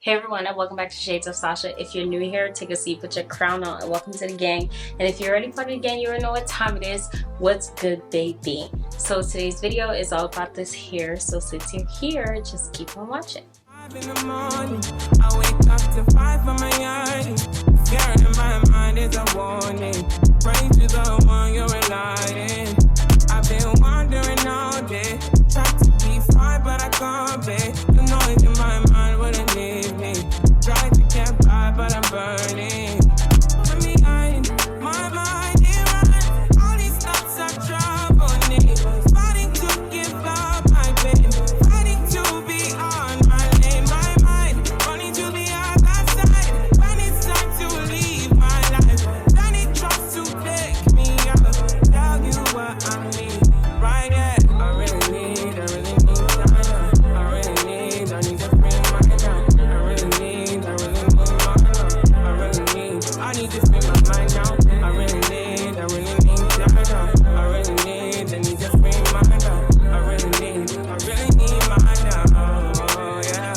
Hey everyone, and welcome back to Shades of Sasha. If you're new here, take a seat, put your crown on, and welcome to the gang. And if you're already part of the gang, you already know what time it is. What's good, baby? So today's video is all about this hair. So since you're here, just keep on watching. In the morning, I wake up to 5 for my yard. Fear in my mind is a warning. Pray to the one you're relying. I've been wandering all day, trying to be fine, but I can't be. The noise in my mind wouldn't leave me. Trying to get by, but I'm burning. Let me hide my mind, it runs. All these thoughts are troubling me. Fighting to give up my pain, fighting to be on my lane. My mind running to the other side. When it's time to leave my life, then it tries to pick me up. Tell you what I need, right? Yeah, I really need China. I need to free my mind. I need to free my mind now. I really need China. I need to free my mind. I really need my now. Oh yeah.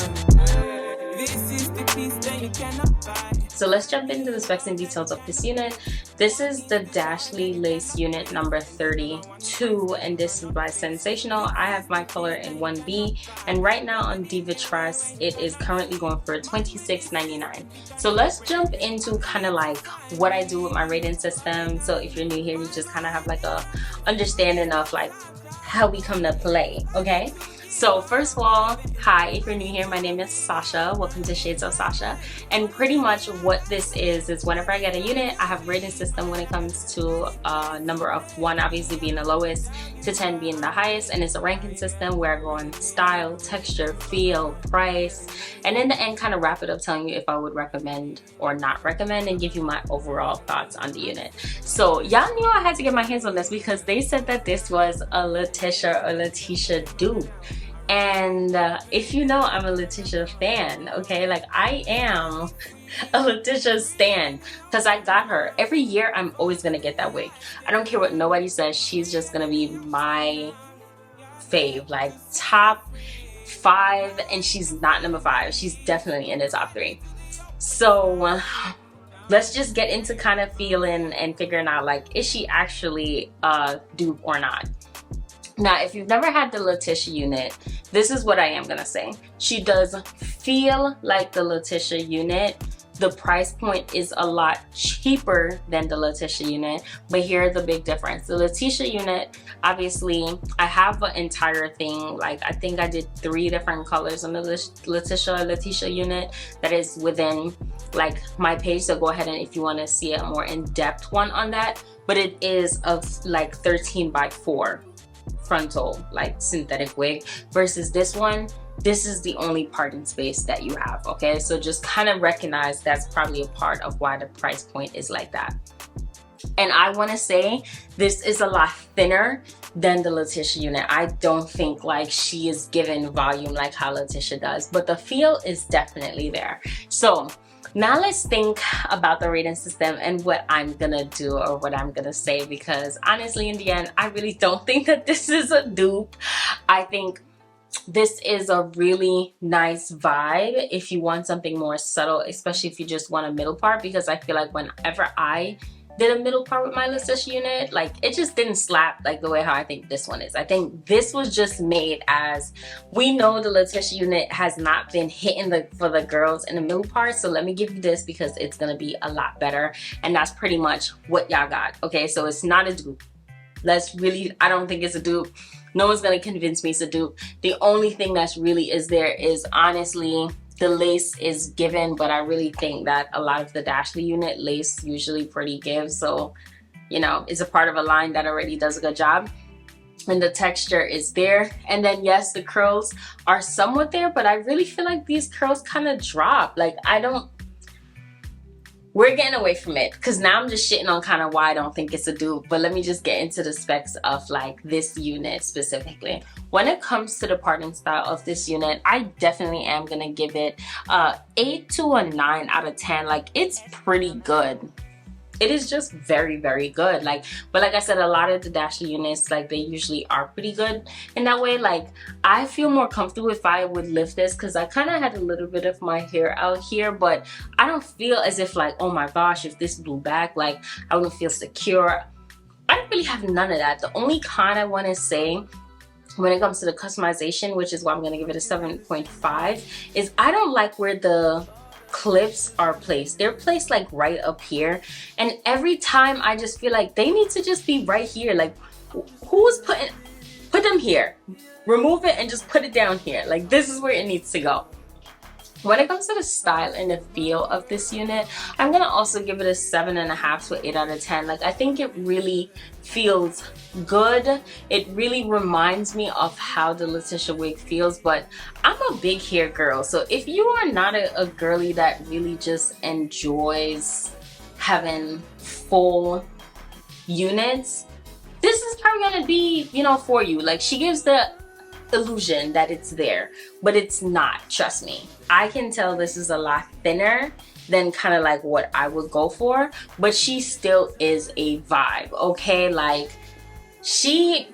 This is the piece that you cannot buy. So let's jump into the specs and details of this unit. This is the Dashley Lace unit number 32, and this is by Sensational. I have my color in 1B, and right now on Diva Trust, it is currently going for $26.99. So let's jump into kind of like what I do with my rating system. So if you're new here, you just kind of have like a understanding of like how we come to play, okay? So first of all, hi, if you're new here, my name is Sasha. Welcome to Shades of Sasha. And pretty much what this is whenever I get a unit, I have a rating system when it comes to a number of 1 obviously being the lowest to 10 being the highest. And it's a ranking system where I go on style, texture, feel, price, and in the end kind of wrap it up telling you if I would recommend or not recommend and give you my overall thoughts on the unit. So y'all knew I had to get my hands on this because they said that this was a Latisha Dupe. And if you know, I'm a Latisha fan, okay? Like I am a Latisha stan because I got her. Every year I'm always gonna get that wig. I don't care what nobody says, she's just gonna be my fave, like top 5, and she's not number 5. She's definitely in the top 3. So let's just get into kind of feeling and figuring out like, is she actually a dupe or not? Now, if you've never had the Latisha unit, this is what I am gonna say. She does feel like the Latisha unit. The price point is a lot cheaper than the Latisha unit, but here's the big difference. The Latisha unit, obviously, I have an entire thing. Like I think I did 3 different colors on the Latisha unit that is within like my page. So go ahead and if you want to see a more in-depth one on that, but it is of like 13x4. Frontal like synthetic wig versus this one. This is the only parting space that you have, okay? So just kind of recognize that's probably a part of why the price point is like that. And I want to say this is a lot thinner than the Latisha unit. I don't think like she is given volume like how Latisha does, but the feel is definitely there. So now let's think about the rating system and what I'm gonna do or what I'm gonna say, because honestly in the end I really don't think that this is a dupe. I think this is a really nice vibe if you want something more subtle, especially if you just want a middle part, because I feel like whenever I did a middle part with my Latisha unit, like it just didn't slap like the way how I think this one is. I think this was just made as, we know the Latisha unit has not been hitting for the girls in the middle part, so let me give you this because it's gonna be a lot better, and that's pretty much what y'all got, okay? So it's not a dupe. I don't think it's a dupe. No one's gonna convince me it's a dupe. The only thing that's really is there is honestly the lace is given, but I really think that a lot of the Dashley unit lace usually pretty gives, so you know, it's a part of a line that already does a good job. And the texture is there, and then yes, the curls are somewhat there, but I really feel like these curls kind of drop. Like we're getting away from it because now I'm just shitting on kind of why I don't think it's a dupe, but let me just get into the specs of like this unit specifically. When it comes to the parting style of this unit, I definitely am gonna give it 8 to a 9 out of 10. Like it's pretty good. it is just very, very good. Like, but like I said, a lot of the Dashley units, like, they usually are pretty good in that way. Like, I feel more comfortable if I would lift this, because I kind of had a little bit of my hair out here, but I don't feel as if like, oh my gosh, if this blew back, like, I wouldn't feel secure. I don't really have none of that. The only con I want to say when it comes to the customization, which is why I'm going to give it a 7.5, is I don't like where the clips are placed. They're placed like right up here, and every time I just feel like they need to just be right here. Like, who's put them here? Remove it and just put it down here. Like, this is where it needs to go. When it comes to the style and the feel of this unit, I'm gonna also give it a 7.5 to 8 out of 10. Like, I think it really feels good. It really reminds me of how the Latisha wig feels, but I'm a big hair girl. So if you are not a girly that really just enjoys having full units, this is probably gonna be, you know, for you. Like, she gives the illusion that it's there, but it's not. Trust me, I can tell this is a lot thinner than kind of like what I would go for, but she still is a vibe, okay? Like, she's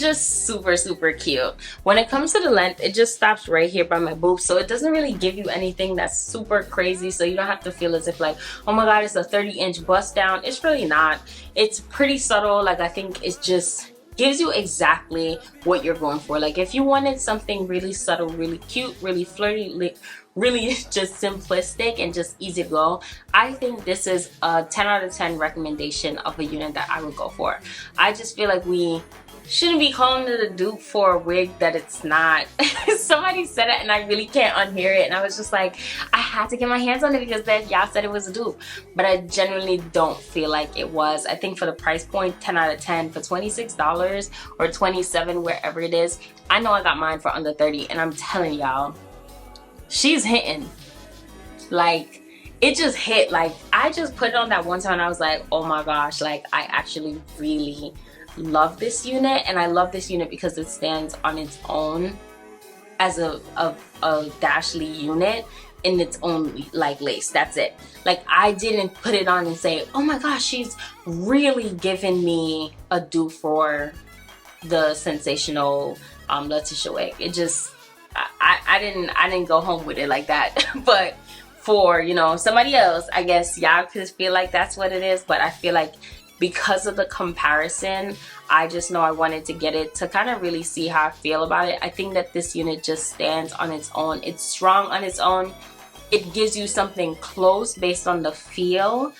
just super, super cute. When it comes to the length, it just stops right here by my boobs, so it doesn't really give you anything that's super crazy, so you don't have to feel as if like, oh my god, it's a 30-inch bust down. It's really not. It's pretty subtle. Like, I think it's just gives you exactly what you're going for. Like, if you wanted something really subtle, really cute, really flirty, really just simplistic and just easy to go, I think this is a 10 out of 10 recommendation of a unit that I would go for. I just feel like we shouldn't be calling it a dupe for a wig that it's not. Somebody said it and I really can't unhear it, and I was just like, I had to get my hands on it because y'all said it was a dupe, but I genuinely don't feel like it was. I think for the price point, 10 out of 10 for $26 or $27, wherever it is. I know I got mine for under 30, and I'm telling y'all, she's hitting. Like, it just hit. Like, I just put it on that one time and I was like, oh my gosh, like, I actually really love this unit. And I love this unit because it stands on its own as a Dashley unit in its own like lace. That's it. Like, I didn't put it on and say, oh my gosh, she's really giving me a dupe for the sensational Latisha wig. It just, I didn't go home with it like that. But for, you know, somebody else, I guess y'all could feel like that's what it is. But I feel like because of the comparison, I just know I wanted to get it to kind of really see how I feel about it. I think that this unit just stands on its own. It's strong on its own. It gives you something close based on the feel,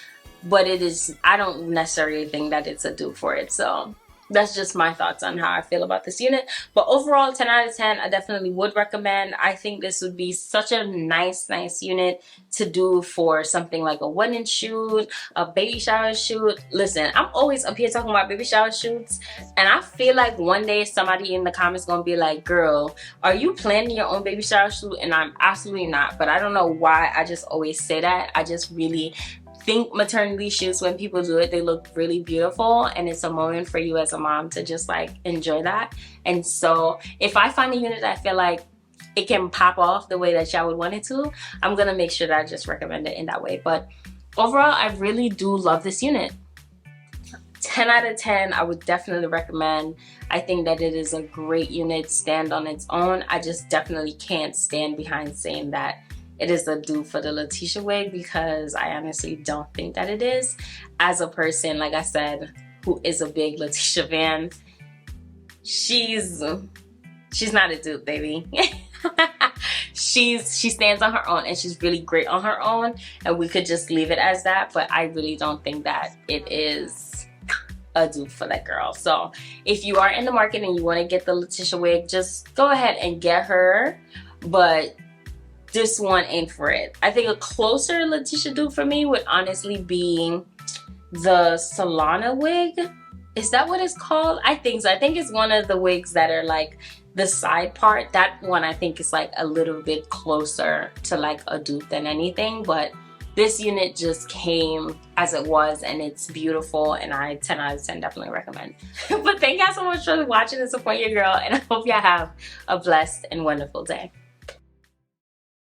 but it is, I don't necessarily think that it's a dupe for it. So that's just my thoughts on how I feel about this unit. But overall, 10 out of 10, I definitely would recommend. I think this would be such a nice unit to do for something like a wedding shoot, a baby shower shoot. Listen, I'm always up here talking about baby shower shoots, and I feel like one day somebody in the comments gonna be like, girl, are you planning your own baby shower shoot? And I'm absolutely not. But I don't know why I just always say that. I just really think maternity shoots, when people do it, they look really beautiful, and it's a moment for you as a mom to just like enjoy that. And so if I find a unit that I feel like it can pop off the way that y'all would want it to, I'm gonna make sure that I just recommend it in that way. But overall, I really do love this unit. 10 out of 10, I would definitely recommend. I think that it is a great unit, stand on its own. I just definitely can't stand behind saying that it is a dupe for the Latisha wig, because I honestly don't think that it is. As a person, like I said, who is a big Latisha fan, she's not a dupe, baby. She stands on her own, and she's really great on her own, and we could just leave it as that. But I really don't think that it is a dupe for that girl. So if you are in the market and you want to get the Latisha wig, just go ahead and get her. But this one ain't for it. I think a closer Latisha dupe for me would honestly be the Solana wig. Is that what it's called? I think so. I think it's one of the wigs that are like the side part. That one I think is like a little bit closer to like a dupe than anything. But this unit just came as it was, and it's beautiful, and I 10 out of 10 definitely recommend. But thank y'all so much for watching and supporting your girl, and I hope y'all have a blessed and wonderful day.